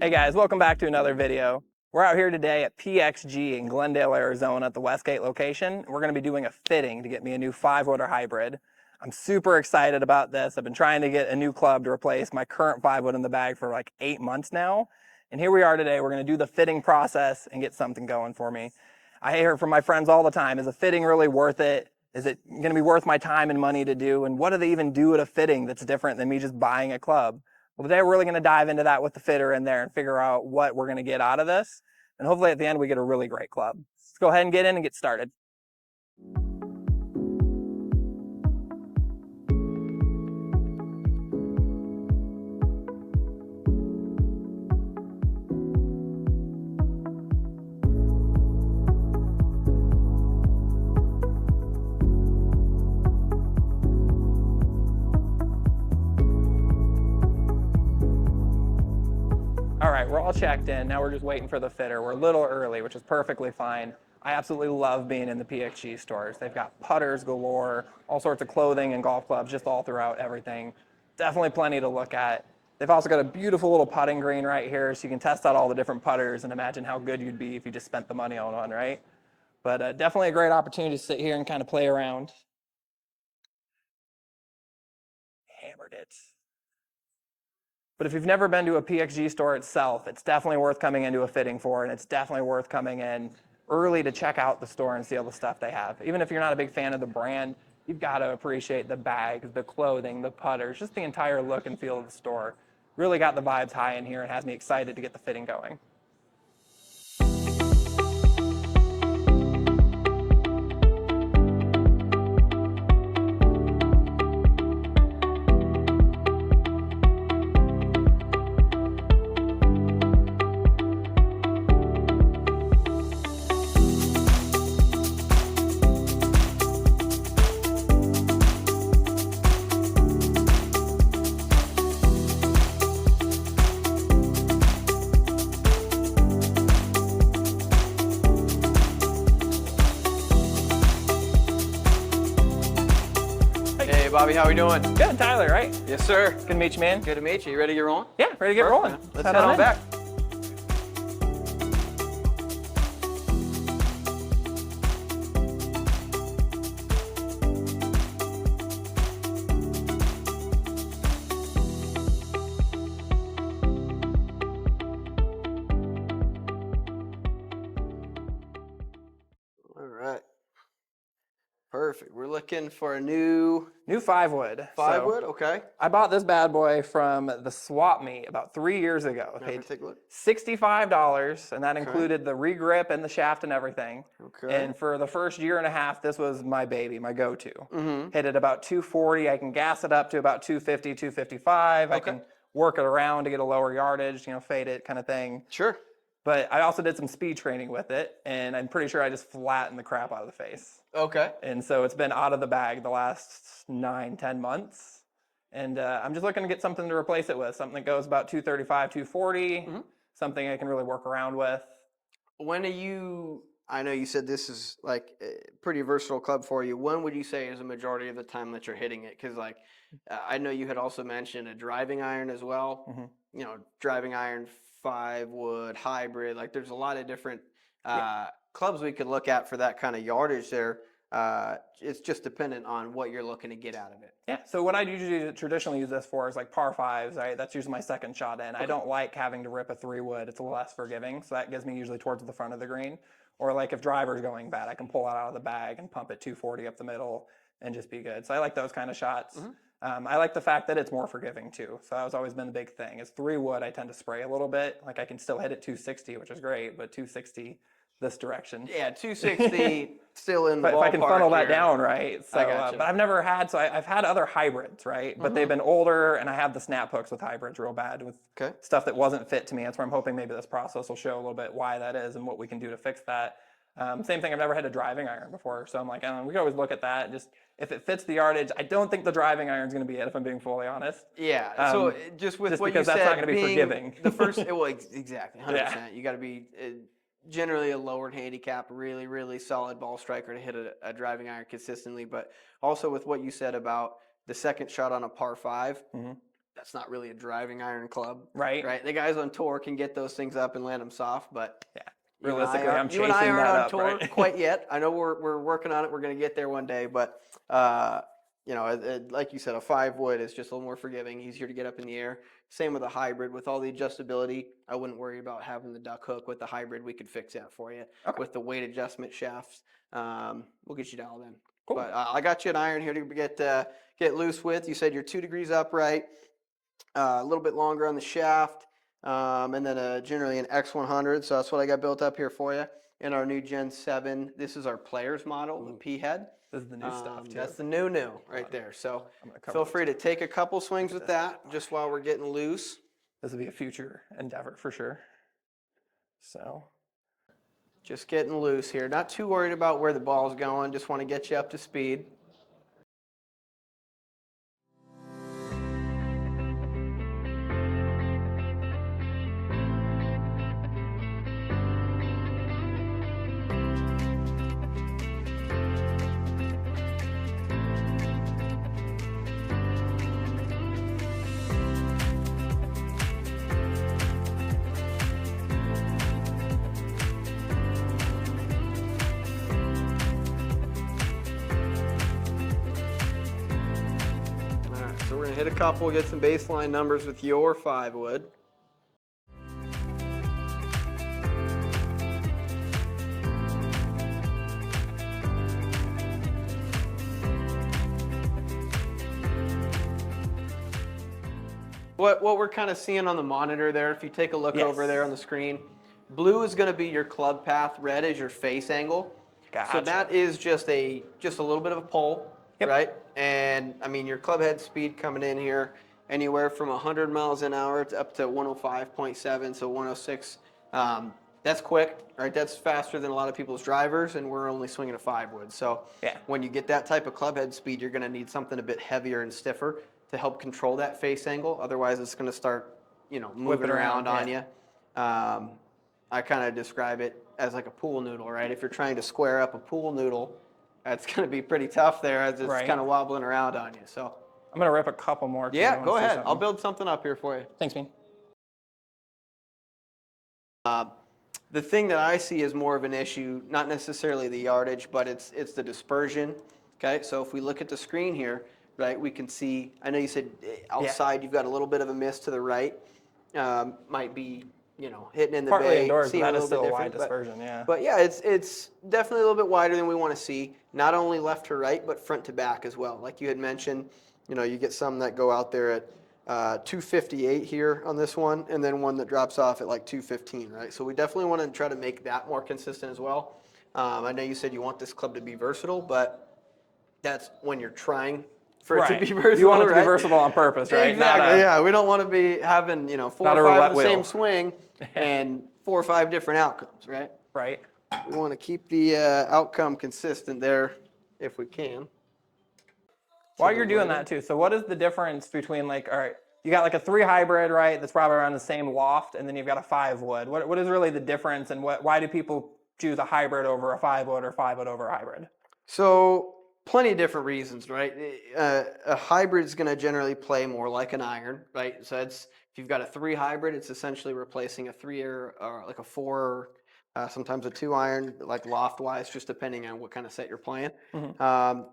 Hey guys, welcome back to another video. We're out here today at PXG in Glendale, Arizona at the Westgate location. We're going to be doing a fitting to get me a new 5-wooder hybrid. I'm super excited about this. I've been trying to get a new club to replace my current 5-wood in the bag for like 8 months now. And here we are today. We're going to do the fitting process and get something going for me. I hear from my friends all the time, is a fitting really worth it? Is it going to be worth my time and money to do? And what do they even do at a fitting that's different than me just buying a club? Well, today we're really going to dive into that with the fitter in there and figure out what we're going to get out of this. And hopefully at the end we get a really great club. Let's go ahead and get in and get started. All right, we're all checked in. Now we're just waiting for the fitter. We're a little early, which is perfectly fine. I absolutely love being in the PXG stores. They've got putters galore, all sorts of clothing and golf clubs just all throughout everything. Definitely plenty to look at. They've also got a beautiful little putting green right here, so you can test out all the different putters and imagine how good you'd be if you just spent the money on one, right? But definitely a great opportunity to sit here and kind of play around. Hammered it. But if you've never been to a PXG store itself, it's definitely worth coming into a fitting for, and it's definitely worth coming in early to check out the store and see all the stuff they have. Even if you're not a big fan of the brand, you've got to appreciate the bags, the clothing, the putters, just the entire look and feel of the store. Really got the vibes high in here and has me excited to get the fitting going. Hey Bobby, how are we doing? Good, Tyler, right? Yes, sir. Good to meet you, man. Good to meet you. You ready to get rolling? Yeah, ready to get rolling. Let's head on back. All right. Perfect. We're looking for a new New 5-wood. 5-wood. Okay. I bought this bad boy from the swap meet about 3 years ago. I paid Take a look. $65, and that included the regrip and the shaft and everything. Okay. And for the first year and a half, this was my baby, my go-to. Hit it about 240. I can gas it up to about 250, 255. I can work it around to get a lower yardage, fade it kind of thing. Sure. But I also did some speed training with it, and I'm pretty sure I just flattened the crap out of the face. Okay. And so it's been out of the bag the last 9-10 months. And I'm just looking to get something to replace it with, something that goes about 235, 240, something I can really work around with. When are you, I know you said this is like a pretty versatile club for you. When would you say is a majority of the time that you're hitting it? Because I know you had also mentioned a driving iron as well. Driving iron, 5-wood, hybrid. Like there's a lot of different clubs we could look at for that kind of yardage there. It's just dependent on what you're looking to get out of it. Yeah, so what I usually traditionally use this for is like par 5s, right? That's usually my second shot in. I don't like having to rip a 3-wood. It's a little less forgiving, so that gives me usually towards the front of the green. Or like if driver's going bad, I can pull it out of the bag and pump it 240 up the middle and just be good. So I like those kind of shots. I like the fact that it's more forgiving too. So that has always been the big thing. Is 3-wood, I tend to spray a little bit. Like I can still hit it 260, which is great, but 260 this direction. Yeah, 260 still in the ballpark. If I can funnel that here. down, right? So, I gotcha. but I've never had, so I've had other hybrids, right? But they've been older, and I have the snap hooks with hybrids real bad with stuff that wasn't fit to me. That's where I'm hoping maybe this process will show a little bit why that is and what we can do to fix that. Same thing, I've never had a driving iron before, so I'm like, we can always look at that. Just if it fits the yardage, I don't think the driving iron is going to be it, if I'm being fully honest. Yeah. So just with what you said, that's not going to be forgiving. The first, well, exactly, 100%. You got to be generally a lowered handicap, really, really solid ball striker to hit a driving iron consistently. But also with what you said about the second shot on a par 5, that's not really a driving iron club, Right. right? The guys on tour can get those things up and land them soft, but Yeah. you and I Realistically, I'm aren't, you and I chasing aren't that on up, tour right? quite yet. I know we're working on it. We're going to get there one day, but you know, like you said, a 5 wood is just a little more forgiving, easier to get up in the air. Same with a hybrid. With all the adjustability, I wouldn't worry about having the duck hook. With the hybrid, we could fix that for you. Okay. With the weight adjustment shafts, we'll get you dialed in. Cool. But I got you an iron here to get loose with. You said you're 2 degrees upright, a little bit longer on the shaft, and then generally an X100. So that's what I got built up here for you. In our new Gen 7, this is our player's model, the P head. This is the new stuff too. That's the new right there. So Cover feel free to take a couple swings with this. that just while we're getting loose. This will be a future endeavor for sure. So just getting loose here. Not too worried about where the ball's going. Just want to get you up to speed. So we're going to hit a couple, get some baseline numbers with your 5-wood. What we're kind of seeing on the monitor there, if you take a look over there on the screen, blue is going to be your club path, red is your face angle. Gotcha. So that is just a little bit of a pull, right? And I mean, your club head speed coming in here anywhere from 100 miles an hour to up to 105.7, so 106. That's quick, right? That's faster than a lot of people's drivers, and we're only swinging a 5-wood. So when you get that type of club head speed, you're going to need something a bit heavier and stiffer to help control that face angle. Otherwise, it's going to start, moving around on you. I kind of describe it as like a pool noodle, right? If you're trying to square up a pool noodle, that's going to be pretty tough there as it's kind of wobbling around on you. So I'm going to rip a couple more. Yeah, go ahead. I'll build something up here for you. Thanks, man. The thing that I see is more of an issue, not necessarily the yardage, but it's the dispersion. Okay, so if we look at the screen here, right, we can see, I know you said outside you've got a little bit of a miss to the right. Might be, hitting in the Partly bay. indoors, but that is still a different, wide dispersion, But yeah, it's definitely a little bit wider than we want to see, not only left to right, but front to back as well. Like you had mentioned, you get some that go out there at 258 here on this one, and then one that drops off at like 215, right? So we definitely want to try to make that more consistent as well. I know you said you want this club to be versatile, but that's when you're trying for it to be versatile. You want it to be versatile on purpose, right? Exactly. Yeah, we don't want to be having 4 or 5 of the same swing and 4 or 5 different outcomes, right? Right. We want to keep the outcome consistent there if we can. While you're doing that too, so what is the difference between all right, you got like a 3 hybrid, right? That's probably around the same loft, and then you've got a 5-wood. What is really the difference, and why do people choose a hybrid over a 5-wood or 5-wood over a hybrid? So plenty of different reasons, right? A hybrid is going to generally play more like an iron, right? So if you've got a 3 hybrid, it's essentially replacing a 3 or like a 4, sometimes a 2 iron, like loft wise, just depending on what kind of set you're playing. Mm-hmm.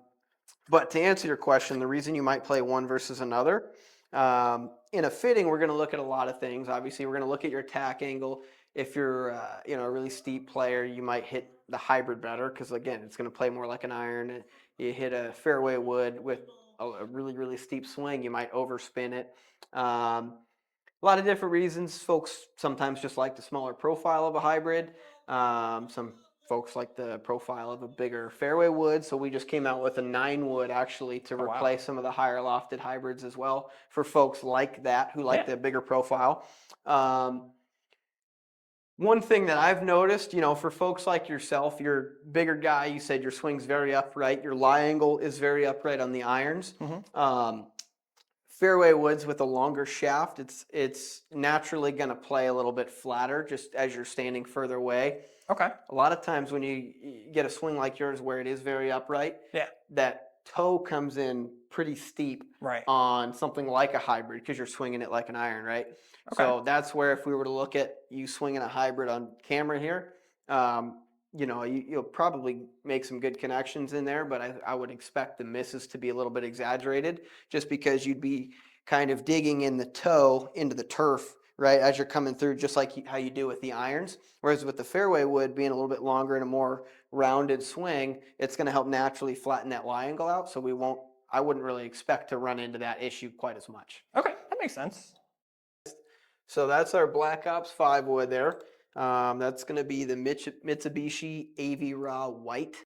But to answer your question, the reason you might play one versus another, in a fitting, we're going to look at a lot of things. Obviously, we're going to look at your attack angle. If you're a really steep player, you might hit the hybrid better because, again, it's going to play more like an iron. You hit a fairway wood with a really, really steep swing, you might overspin it. A lot of different reasons. Folks sometimes just like the smaller profile of a hybrid. Some folks like the profile of a bigger fairway wood, so we just came out with a 9-wood actually to replace some of the higher lofted hybrids as well for folks like that who like the bigger profile. One thing that I've noticed, for folks like yourself, you're a bigger guy, you said your swing's very upright, your lie angle is very upright on the irons. Mm-hmm. Fairway woods with a longer shaft, it's naturally going to play a little bit flatter just as you're standing further away. Okay. A lot of times when you get a swing like yours where it is very upright, that toe comes in pretty steep Right. on something like a hybrid because you're swinging it like an iron, right? Okay. So that's where if we were to look at you swinging a hybrid on camera here, you'll probably make some good connections in there, but I would expect the misses to be a little bit exaggerated just because you'd be kind of digging in the toe into the turf, right, as you're coming through, just like how you do with the irons. Whereas with the fairway wood being a little bit longer and a more rounded swing, it's going to help naturally flatten that lie angle out. So I wouldn't really expect to run into that issue quite as much. Okay, that makes sense. So that's our Black Ops 5 wood there. That's going to be the Mitsubishi AV Raw White.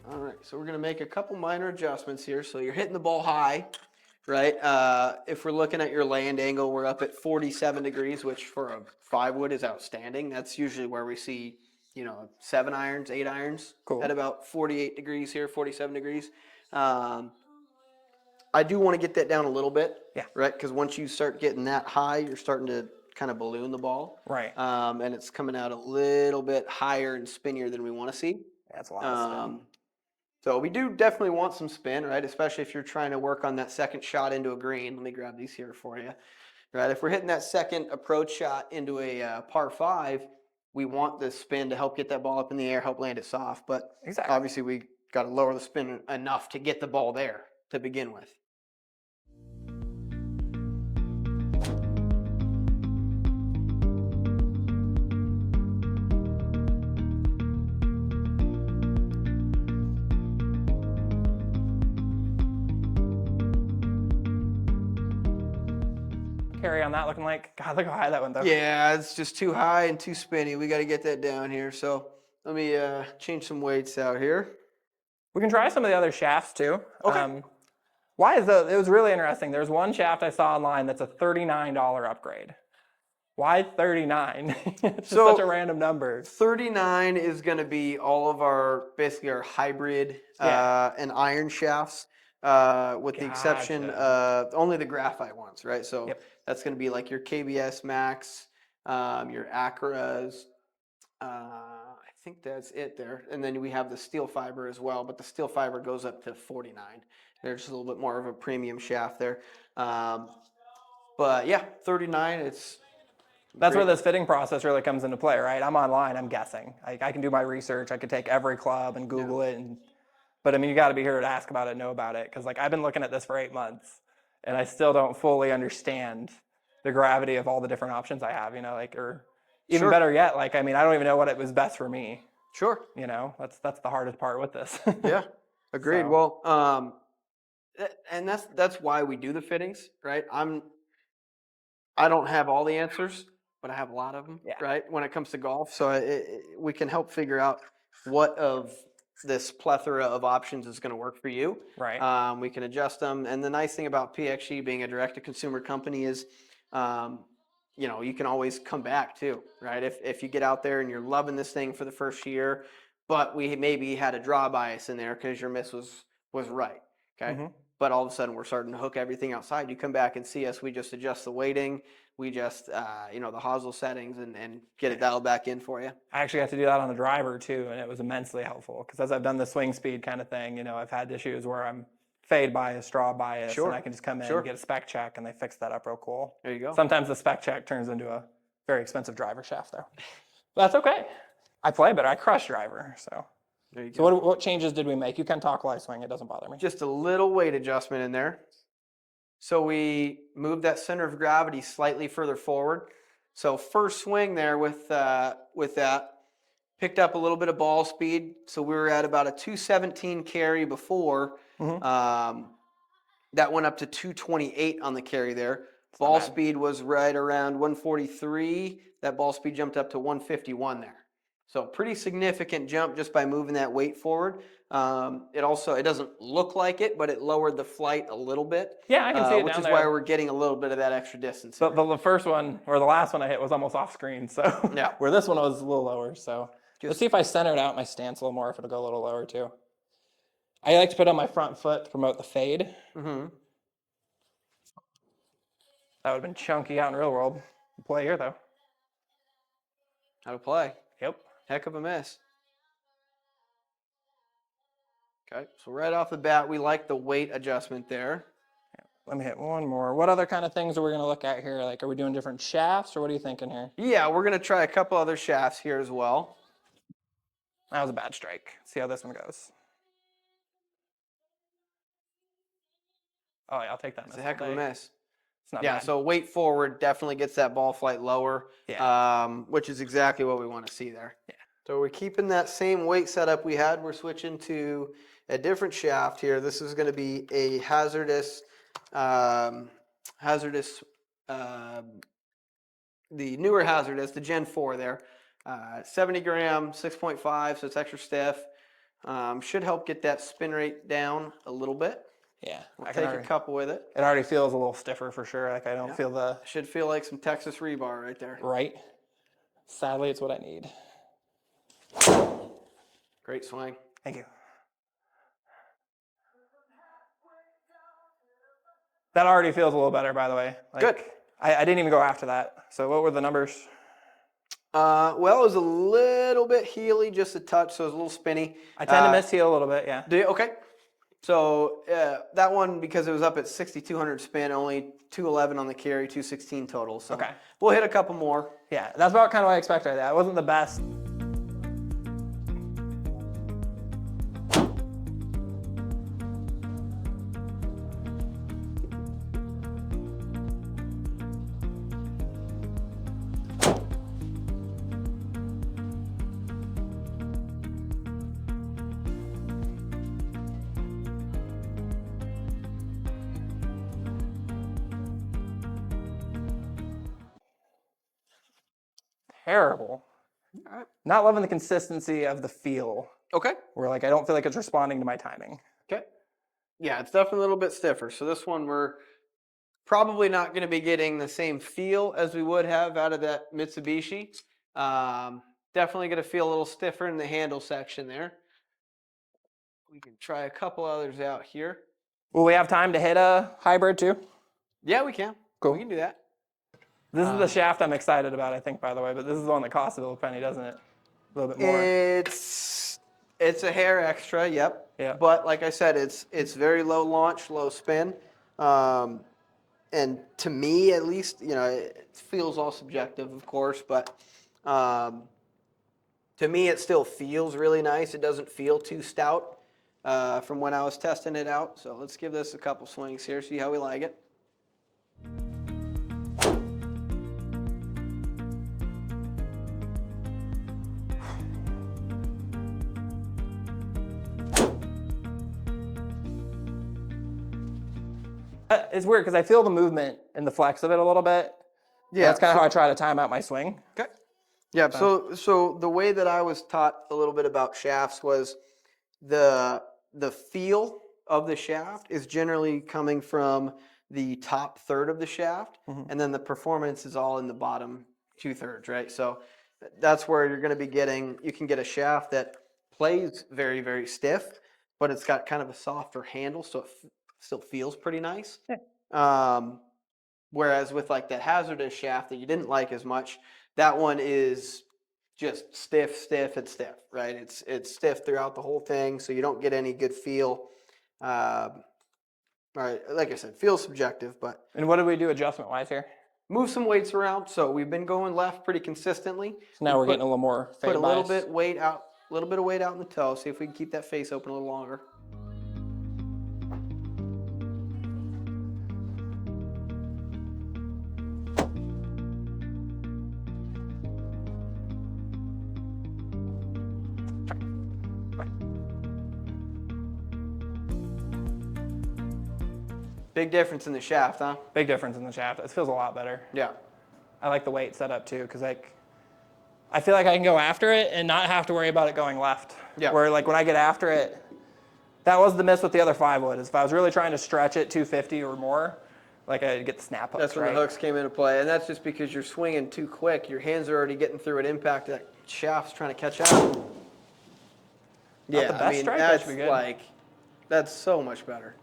All right, so we're going to make a couple minor adjustments here. So you're hitting the ball high, right? If we're looking at your land angle, we're up at 47 degrees, which for a 5 wood is outstanding. That's usually where we see, 7 irons, 8 irons Cool. at about 48 degrees here, 47 degrees. I do want to get that down a little bit, Yeah. right? Because once you start getting that high, you're starting to kind of balloon the ball. Right. And it's coming out a little bit higher and spinnier than we want to see. That's a lot of spin. So we do definitely want some spin, right? Especially if you're trying to work on that second shot into a green. Let me grab these here for you, right? If we're hitting that second approach shot into a par 5, we want the spin to help get that ball up in the air, help land it soft. But Exactly. obviously we got to lower the spin enough to get the ball there to begin with. Carry on that looking like, God, look how high that went though. Yeah, it's just too high and too spinny. We got to get that down here. So let me change some weights out here. We can try some of the other shafts too. Okay. It was really interesting. There's one shaft I saw online that's a $39 upgrade. Why 39? It's just such a random number. 39 is going to be all of basically our hybrid and iron shafts, with the exception of only the graphite ones, right? So that's going to be like your KBS Max, your Acras. I think that's it there. And then we have the steel fiber as well, but the steel fiber goes up to 49. There's just a little bit more of a premium shaft there. But yeah, 39, That's where this fitting process really comes into play, right? I'm online, I'm guessing. I can do my research. I could take every club and Google it. But I mean, you got to be here to ask about it, know about it. Because like I've been looking at this for 8 months and I still don't fully understand the gravity of all the different options I have, or even better yet, like, I mean, I don't even know what it was best for me. Sure. That's the hardest part with this. Yeah, agreed. So. Well, and that's why we do the fittings, right? I don't have all the answers, but I have a lot of them, right? When it comes to golf, so we can help figure out what of this plethora of options is going to work for you. Right. We can adjust them, and the nice thing about PXG being a direct-to-consumer company is, you can always come back too, right? If you get out there and you're loving this thing for the first year, but we maybe had a draw bias in there because your miss was right, okay? Mm-hmm. But all of a sudden we're starting to hook everything outside. You come back and see us, we just adjust the weighting, we just, the hosel settings and get it dialed back in for you. I actually got to do that on the driver too, and it was immensely helpful because as I've done the swing speed kind of thing, I've had issues where I'm fade bias, draw bias, and I can just come in and get a spec check and they fix that up real cool. There you go. Sometimes the spec check turns into a very expensive driver shaft though. But that's okay. I play better. I crush driver, so. There you go. So what changes did we make? You can talk while I swing. It doesn't bother me. Just a little weight adjustment in there. So we moved that center of gravity slightly further forward. So first swing there with that, Picked up a little bit of ball speed. So we were at about a 217 carry before. Mm-hmm. That went up to 228 on the carry there. It's not Ball bad. speed was right around 143. That ball speed jumped up to 151 there. So pretty significant jump just by moving that weight forward. It doesn't look like it, but it lowered the flight a little bit. Yeah, I can see it which down is why there. we're getting a little bit of that extra distance. The first one, or the last one I hit was almost off screen, so Yeah. where this one was a little lower. So let's Just see if I centered out my stance a little more, if it'll go a little lower too. I like to put on my front foot to promote the fade. mm-hmm. That would have been chunky out in real world. Play here though. How to play. Yep. Heck of a miss. Okay, so right off the bat, we like the weight adjustment there. Let me hit one more. What other kind of things are we going to look at here? Like, are we doing different shafts, or what are you thinking here? Yeah, we're going to try a couple other shafts here as well. That was a bad strike. See how this one goes. Oh yeah, I'll take that. It's a heck of a miss. It's not Yeah, bad. so weight forward definitely gets that ball flight lower, which is exactly what we want to see there. Yeah. So we're keeping that same weight setup we had. We're switching to a different shaft here. This is going to be a hazardous, the newer hazardous, the Gen 4 there. 70 gram, 6.5, so it's extra stiff. Should help get that spin rate down a little bit. Yeah, We'll take a couple with it. It already feels a little stiffer for sure. Like I don't feel the... Should feel like some Texas rebar right there. Right. Sadly, it's what I need. Great swing. Thank you. That already feels a little better, by the way. Like, Good. I didn't even go after that. So what were the numbers? Well, it was a little bit heely, just a touch, so it was a little spinny. I tend to miss heel a little bit, yeah. Do you? Okay. So that one, because it was up at 6,200 spin, only 211 on the carry, 216 total. So Okay. We'll hit a couple more. Yeah, that's about kind of what I expected. That wasn't the best. Terrible. All right. Not loving the consistency of the feel. Okay. Where like I don't feel like it's responding to my timing. Okay. Yeah, it's definitely a little bit stiffer. So this one we're probably not going to be getting the same feel as we would have out of that Mitsubishi. Definitely going to feel a little stiffer in the handle section there. We can try a couple others out here. Will we have time to hit a hybrid too? Yeah, we can. Cool. We can do that. This is the shaft I'm excited about, I think, by the way, but this is the one that costs a little penny, doesn't it? A little bit more. It's a hair extra, yep. Yeah. But like I said, it's very low launch, low spin. And to me, at least, it feels all subjective, of course, but to me, it still feels really nice. It doesn't feel too stout from when I was testing it out. So let's give this a couple swings here, see how we like it. It's weird because I feel the movement and the flex of it a little bit. Yeah, That's kind of how I try to time out my swing. Okay. Yeah, so the way that I was taught a little bit about shafts was the feel of the shaft is generally coming from the top third of the shaft, and then the performance is all in the bottom 2/3, right? So that's where you're going to be getting, you can get a shaft that plays very, very stiff, but it's got kind of a softer handle, so it still feels pretty nice. Whereas with like that hazardous shaft that you didn't like as much, that one is just stiff, and stiff, right? It's stiff throughout the whole thing, so you don't get any good feel. Right, like I said, feels subjective, but. And what did we do adjustment-wise here? Move some weights around. So we've been going left pretty consistently. So now we're getting a little more fade Put a little bias. bit weight out, a little bit of weight out in the toe. See if we can keep that face open a little longer. Big difference in the shaft, huh? Big difference in the shaft. It feels a lot better. Yeah. I like the weight setup too, because I feel like I can go after it and not have to worry about it going left. Yeah. Where like when I get after it, that was the miss with the other 5-wood, is if I was really trying to stretch it 250 or more, like I'd get the snap hooks, That's when right? the hooks came into play, and that's just because you're swinging too quick. Your hands are already getting through an impact. That shaft's trying to catch up. Not Yeah, the best I mean, strike, that should that's be good. like, that's so much better.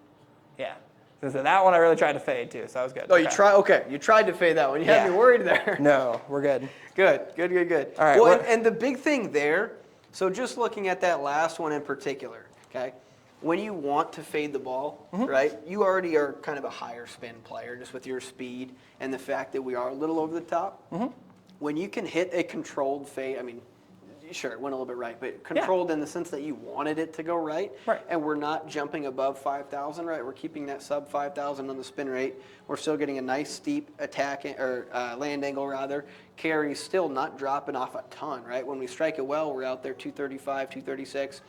Yeah. So that one I really tried to fade too, so that was good. Oh, you tried? Okay, you tried to fade that one. You had me worried there. No, we're good. Good. All right, Well, and the big thing there, so just looking at that last one in particular, okay, when you want to fade the ball, right, you already are kind of a higher spin player just with your speed and the fact that we are a little over the top. When you can hit a controlled fade, I mean, sure, it went a little bit right, but controlled in the sense that you wanted it to go right. Right. And we're not jumping above 5,000, right? We're keeping that sub 5,000 on the spin rate. We're still getting a nice steep attack or land angle rather. Carry still not dropping off a ton, right? When we strike it well, we're out there 235, 236.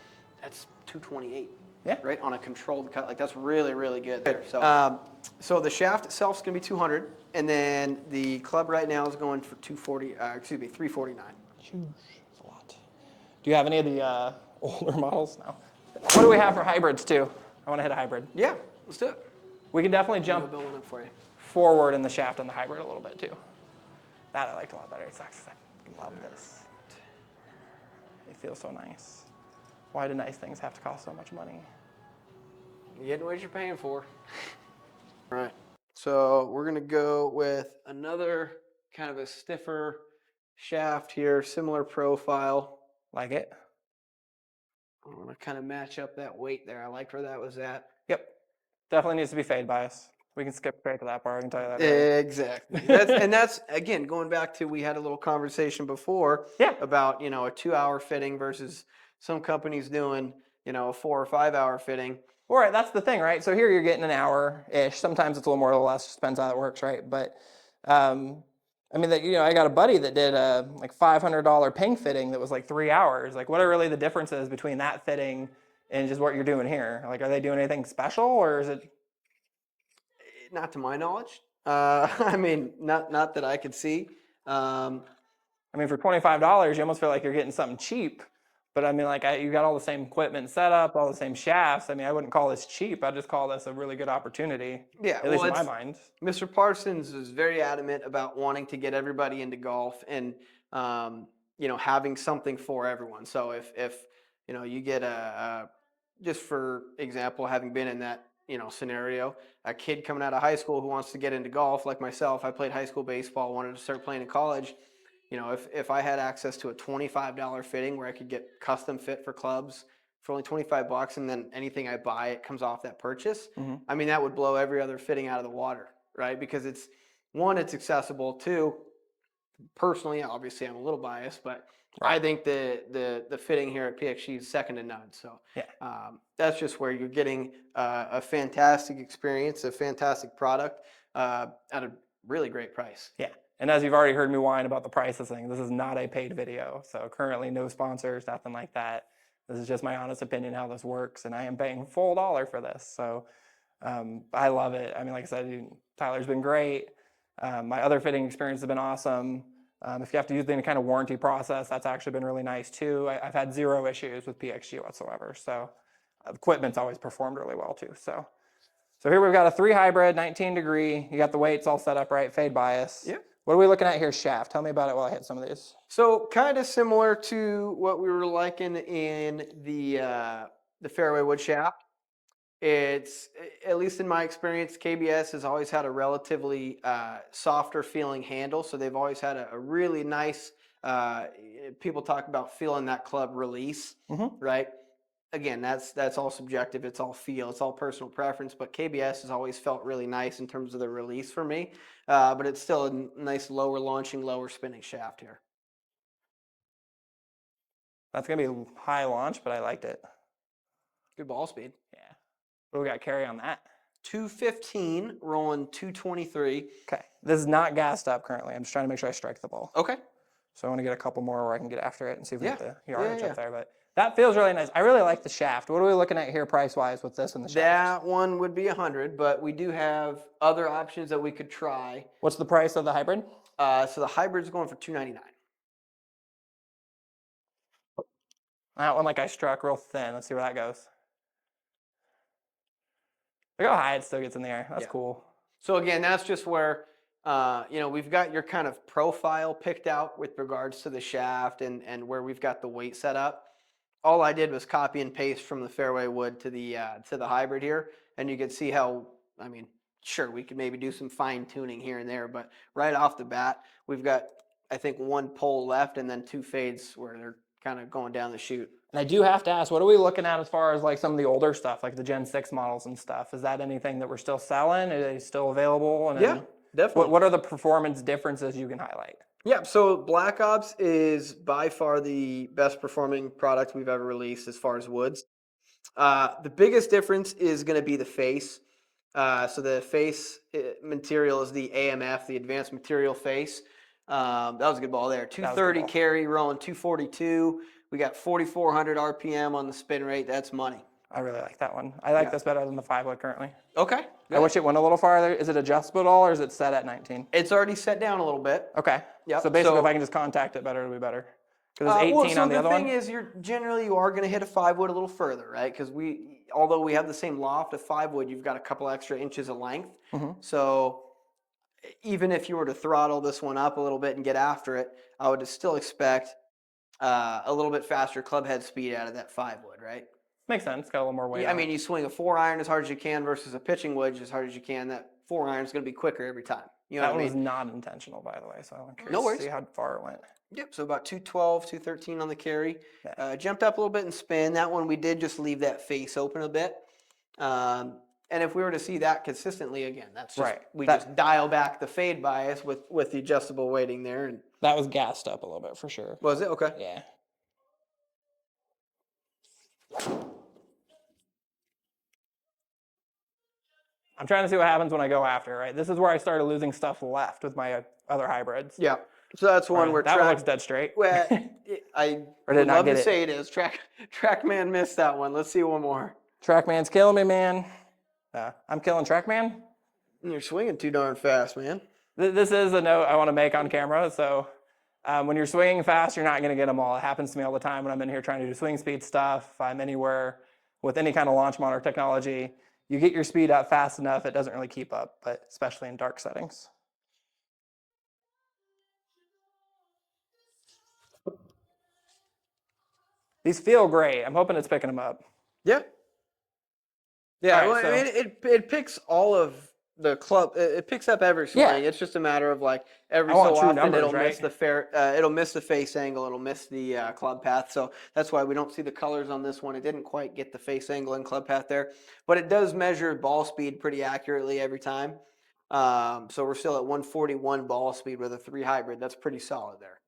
That's 228. Yeah. Right, on a controlled cut, like that's really, really good there. So the shaft itself is going to be 200, and then the club right now is going for 349. That's a lot. Do you have any of the older models? No. What do we have for hybrids too? I want to hit a hybrid. Yeah, let's do it. We can definitely jump Build one up for you. forward in the shaft on the hybrid a little bit too. That I liked a lot better. It's actually, I love this. It feels so nice. Why do nice things have to cost so much money? You're getting what you're paying for. All right. So we're going to go with another kind of a stiffer shaft here, similar profile. Like it? I want to kind of match up that weight there. I liked where that was at. Yep. Definitely needs to be fade bias. We can skip straight to that part. I can tell you that. Right. Exactly. That's again going back to we had a little conversation before about a 2-hour fitting versus some companies doing a 4 or 5 hour fitting. All right, that's the thing, right? So here you're getting an hour-ish. Sometimes it's a little more or less, just depends how it works, right? But I mean, I got a buddy that did a like $500 ping fitting that was like 3 hours. Like, what are really the differences between that fitting and just what you're doing here? Like, are they doing anything special, or is it? Not to my knowledge. I mean, not that I could see. I mean, for $25, you almost feel like you're getting something cheap. But I mean, like you got all the same equipment set up, all the same shafts. I mean, I wouldn't call this cheap. I'd just call this a really good opportunity. Yeah, at least in my mind. Mr. Parsons is very adamant about wanting to get everybody into golf and having something for everyone. So if you get just for example, having been in that scenario, a kid coming out of high school who wants to get into golf, like myself, I played high school baseball, wanted to start playing in college. If I had access to a $25 fitting where I could get custom fit for clubs for only $25, and then anything I buy, it comes off that purchase. I mean, that would blow every other fitting out of the water, right? Because it's accessible. Two, personally, obviously, I'm a little biased, but I think the fitting here at PXG is second to none. So that's just where you're getting a fantastic experience, a fantastic product at a really great price. Yeah. And as you've already heard me whine about the price of things, this is not a paid video. So currently no sponsors, nothing like that. This is just my honest opinion how this works. And I am paying full dollar for this. So I love it. I mean, like I said, Tyler's been great. My other fitting experience has been awesome. If you have to use any kind of warranty process, that's actually been really nice too. I've had zero issues with PXG whatsoever. So equipment's always performed really well too. So here we've got a 3 hybrid, 19 degree. You got the weights all set up right, fade bias. Yep. What are we looking at here, shaft? Tell me about it while I hit some of these. So kind of similar to what we were liking in the fairway wood shaft. It's, at least in my experience, KBS has always had a relatively softer feeling handle. So they've always had a really nice, people talk about feeling that club release, right? Again, that's all subjective. It's all feel. It's all personal preference. But KBS has always felt really nice in terms of the release for me. But it's still a nice lower launching, lower spinning shaft here. That's going to be high launch, but I liked it. Good ball speed. Yeah. What do we got carry on that? 215, rolling 223. Okay. This is not gassed up currently. I'm just trying to make sure I strike the ball. Okay. So I want to get a couple more where I can get after it and see if we get the yardage up there. But That feels really nice. I really like the shaft. What are we looking at here price-wise with this and the shaft? That one would be 100, but we do have other options that we could try. What's the price of the hybrid? So the hybrid's going for $299. That one, like I struck real thin. Let's see where that goes. Look how high it still gets in the air. That's cool. So again, that's just where, we've got your kind of profile picked out with regards to the shaft and where we've got the weight set up. All I did was copy and paste from the fairway wood to the hybrid here, and you can see how, I mean, sure, we could maybe do some fine tuning here and there, but right off the bat, we've got, I think, one pole left and then two fades where they're kind of going down the chute. And I do have to ask, what are we looking at as far as like some of the older stuff, like the Gen 6 models and stuff? Is that anything that we're still selling? Are they still available? And Yeah, definitely. What are the performance differences you can highlight? Yeah, so Black Ops is by far the best performing product we've ever released as far as woods. The biggest difference is going to be the face. So the face material is the AMF, the Advanced Material Face. That was a good ball there. 230 carry, rolling 242. We got 4,400 RPM on the spin rate. That's money. I really like that one. I like this better than the 5-wood currently. Okay. I wish it went a little farther. Is it adjustable at all, or is it set at 19? It's already set down a little bit. Okay. Yep. So basically, if I can just contact it better, it'll be better. Because it's 18 on the other one. The thing is, you are going to hit a 5-wood a little further, right? Because although we have the same loft of 5-wood, you've got a couple extra inches of length. Mm-hmm. So even if you were to throttle this one up a little bit and get after it, I would still expect a little bit faster club head speed out of that 5-wood, right? Makes sense. Got a little more weight. Yeah, I mean, you swing a 4-iron as hard as you can versus a pitching wedge as hard as you can. That 4-iron is going to be quicker every time. You know that what was I mean? not intentional, by the way. So I'm curious No worries. to see how far it went. Yep, so about 212, 213 on the carry. Yeah. Jumped up a little bit in spin. That one we did just leave that face open a bit. And if we were to see that consistently again, that's just just dial back the fade bias with the adjustable weighting there. And that was gassed up a little bit for sure. Was it? Okay. Yeah. I'm trying to see what happens when I go after, right? This is where I started losing stuff left with my other hybrids. Yeah. So that's one where that one looks dead straight. Well, I would love to say it is. Trackman missed that one. Let's see one more. Trackman's killing me, man. I'm killing Trackman. You're swinging too darn fast, man. This is a note I want to make on camera. So when you're swinging fast, you're not going to get them all. It happens to me all the time when I'm in here trying to do swing speed stuff. If I'm anywhere with any kind of launch monitor technology, you get your speed up fast enough, it doesn't really keep up, but especially in dark settings. These feel great. I'm hoping it's picking them up. Yeah. Yeah, right, well, so, I mean, it picks all of the club. It picks up every swing. Yeah. It's just a matter of like every so often numbers, it'll miss the it'll miss the face angle. It'll miss the club path. So that's why we don't see the colors on this one. It didn't quite get the face angle and club path there, but it does measure ball speed pretty accurately every time. So we're still at 141 ball speed with a 3 hybrid. That's pretty solid there.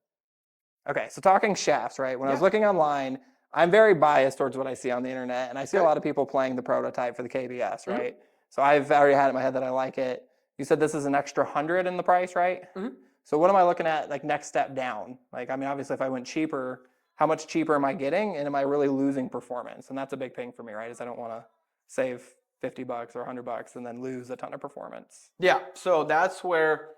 Okay, so talking shafts, right? When I was looking online, I'm very biased towards what I see on the internet, and I see a lot of people playing the prototype for the KBS, right? Mm-hmm. So I've already had it in my head that I like it. You said this is an extra 100 in the price, right? Mm-hmm. So what am I looking at, like next step down? Like, I mean, obviously if I went cheaper, how much cheaper am I getting, and am I really losing performance? And that's a big thing for me, right? Is I don't want to save $50 or $100 and then lose a ton of performance. Yeah, so that's where,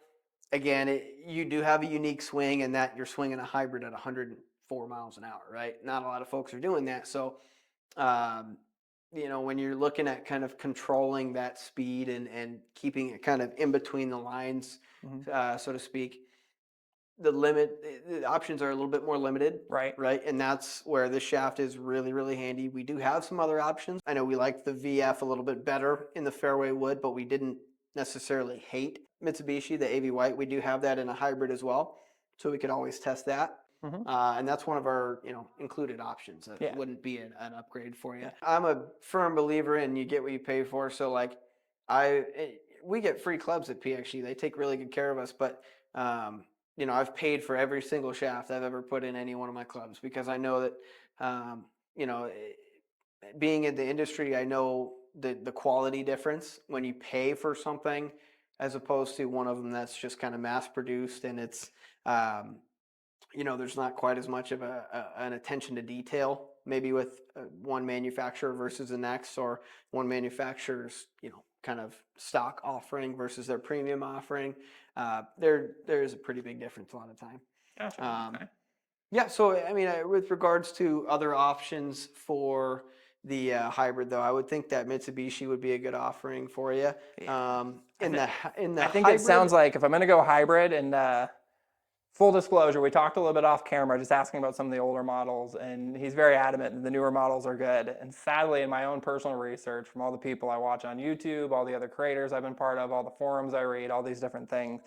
again, you do have a unique swing in that you're swinging a hybrid at 104 miles an hour, right? Not a lot of folks are doing that. So, when you're looking at kind of controlling that speed and keeping it kind of in between the lines, mm-hmm. So to speak, the options are a little bit more limited, right? And that's where this shaft is really, really handy. We do have some other options. I know we like the VF a little bit better in the fairway wood, but we didn't necessarily hate Mitsubishi, the AV White. We do have that in a hybrid as well, so we could always test that. Mm-hmm. And that's one of our included options. That wouldn't be an upgrade for you. I'm a firm believer in you get what you pay for. So like we get free clubs at PXG. They take really good care of us, but I've paid for every single shaft I've ever put in any one of my clubs because I know that being in the industry, I know the quality difference when you pay for something as opposed to one of them that's just kind of mass produced and it's there's not quite as much of an attention to detail, maybe with one manufacturer versus the next, or one manufacturer's, kind of stock offering versus their premium offering. There is a pretty big difference a lot of time. Gotcha. Um, Okay. yeah, so I mean, with regards to other options for the hybrid, though, I would think that Mitsubishi would be a good offering for you. Yeah. I In think the I think it hybrid, sounds like if I'm going to go hybrid, and full disclosure, we talked a little bit off camera, just asking about some of the older models, and he's very adamant that the newer models are good. And sadly, in my own personal research, from all the people I watch on YouTube, all the other creators I've been part of, all the forums I read, all these different things,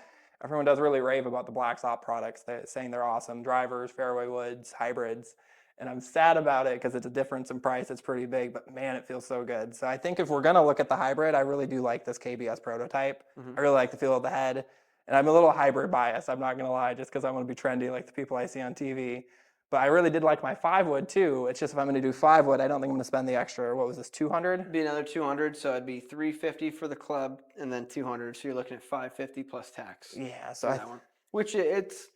everyone does really rave about the Blackstop products, saying they're awesome. Drivers, fairway woods, hybrids. And I'm sad about it because it's a difference in price. It's pretty big, but man, it feels so good. So I think if we're going to look at the hybrid, I really do like this KBS prototype. Mhm. I really like the feel of the head. And I'm a little hybrid biased, I'm not going to lie, just because I want to be trendy like the people I see on TV. But I really did like my 5-wood too. It's just if I'm going to do 5-wood, I don't think I'm going to spend the extra, what was this, 200? Be another 200, so it'd be 350 for the club and then 200. So you're looking at 550 plus tax Yeah, so for that one. Which it's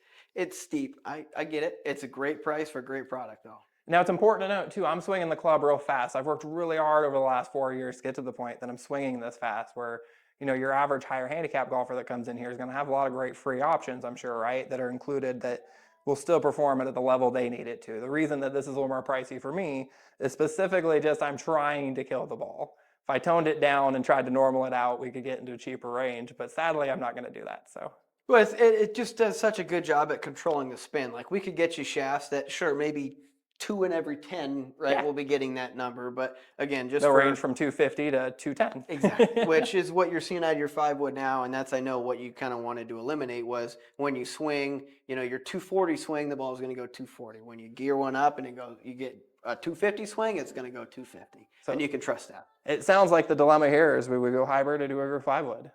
steep. I get it. It's a great price for a great product though. now it's important to note too, I'm swinging the club real fast. I've worked really hard over the last 4 years to get to the point that I'm swinging this fast where, your average higher handicap golfer that comes in here is going to have a lot of great free options, I'm sure, right, that are included that will still perform it at the level they need it to. The reason that this is a little more pricey for me is specifically just I'm trying to kill the ball. If I toned it down and tried to normal it out, we could get into a cheaper range, but sadly I'm not going to do that. So Well, it just does such a good job at controlling the spin. Like we could get you shafts that, sure, maybe 2 in every 10, right? yeah, We'll be getting that number, but again, just they'll for range from 250 to 210. exactly, which is what you're seeing out of your 5-wood now, and that's I know what you kind of wanted to eliminate was when you swing, your 240 swing, the ball is going to go 240. When you gear one up and you get a 250 swing, it's going to go 250, and So you can trust that. it sounds like the dilemma here is we would go hybrid or do we go 5-wood?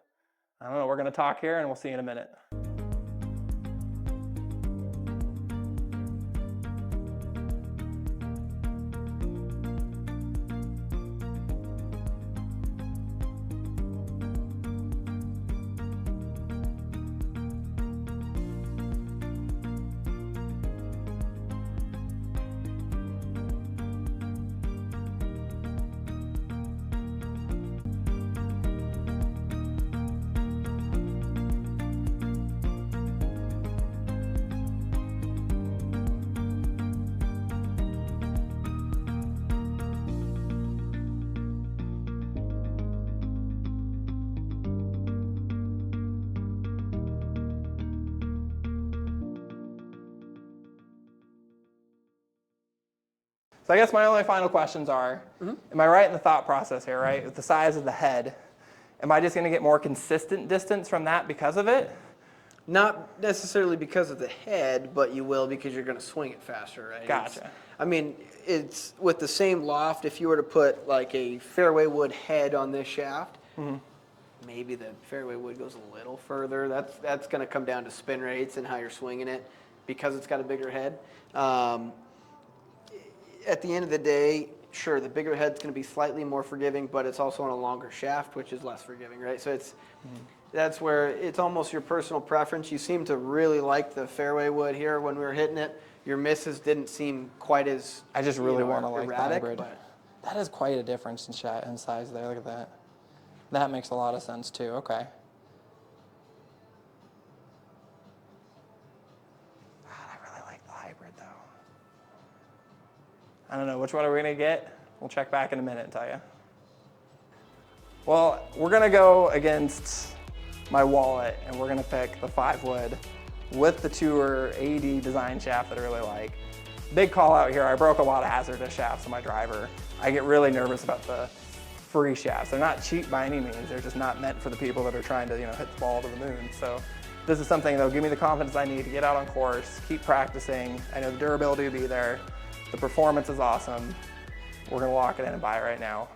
I don't know. We're going to talk here and we'll see you in a minute. So I guess my only final questions are, am I right in the thought process here, right? With the size of the head, am I just going to get more consistent distance from that because of it? Not necessarily because of the head, but you will because you're going to swing it faster, right? Gotcha. It's with the same loft. If you were to put like a fairway wood head on this shaft, maybe the fairway wood goes a little further. That's going to come down to spin rates and how you're swinging it because it's got a bigger head. At the end of the day, sure, the bigger head's going to be slightly more forgiving, but it's also on a longer shaft, which is less forgiving, right? So that's where it's almost your personal preference. You seem to really like the fairway wood here when we were hitting it. Your misses didn't seem quite as I just really want to like the erratic, hybrid. but That is quite a difference in size there. Look at that. That makes a lot of sense too. Okay. God, I really like the hybrid though. I don't know, which one are we going to get? We'll check back in a minute and tell you. Well, we're going to go against my wallet and we're going to pick the 5-wood with the Tour AD design shaft that I really like. Big call out here, I broke a lot of hazardous shafts on my driver. I get really nervous about the free shafts. They're not cheap by any means, they're just not meant for the people that are trying to hit the ball to the moon. So this is something that'll give me the confidence I need to get out on course, keep practicing. I know the durability will be there. The performance is awesome. We're gonna lock it in and buy it right now.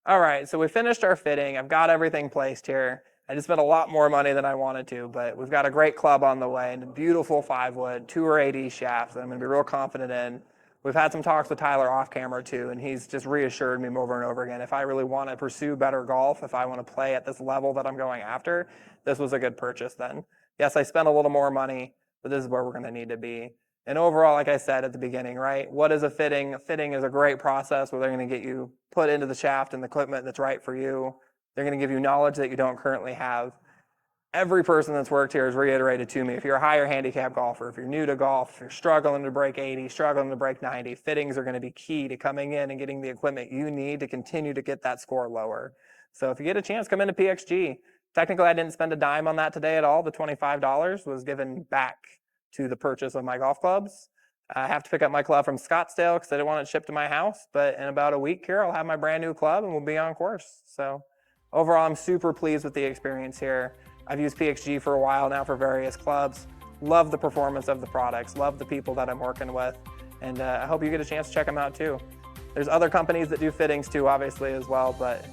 All right, so we finished our fitting. I've got everything placed here. I just spent a lot more money than I wanted to, but we've got a great club on the way and a beautiful 5-wood Tour AD shaft that I'm gonna be real confident in. We've had some talks with Tyler off camera too, and he's just reassured me over and over again, if I really wanna pursue better golf, if I wanna play at this level that I'm going after, this was a good purchase then. Yes, I spent a little more money, but this is where we're gonna need to be. And overall, like I said at the beginning, right? What is a fitting? A fitting is a great process where they're going to get you put into the shaft and the equipment that's right for you. They're going to give you knowledge that you don't currently have. Every person that's worked here has reiterated to me, if you're a higher handicap golfer, if you're new to golf, if you're struggling to break 80, struggling to break 90, fittings are going to be key to coming in and getting the equipment you need to continue to get that score lower. So if you get a chance, come into PXG. Technically, I didn't spend a dime on that today at all. The $25 was given back to the purchase of my golf clubs. I have to pick up my club from Scottsdale because I didn't want it shipped to my house, but in about a week here, I'll have my brand new club and we'll be on course. So overall, I'm super pleased with the experience here. I've used PXG for a while now for various clubs. Love the performance of the products, love the people that I'm working with, and I hope you get a chance to check them out too. There's other companies that do fittings too, obviously, as well, but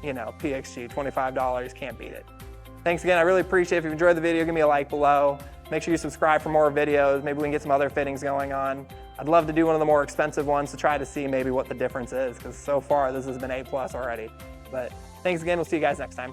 you know, PXG, $25, can't beat it. Thanks again, I really appreciate it. If you enjoyed the video, give me a like below. Make sure you subscribe for more videos. Maybe we can get some other fittings going on. I'd love to do one of the more expensive ones to try to see maybe what the difference is, because so far this has been A+ already. But thanks again, we'll see you guys next time.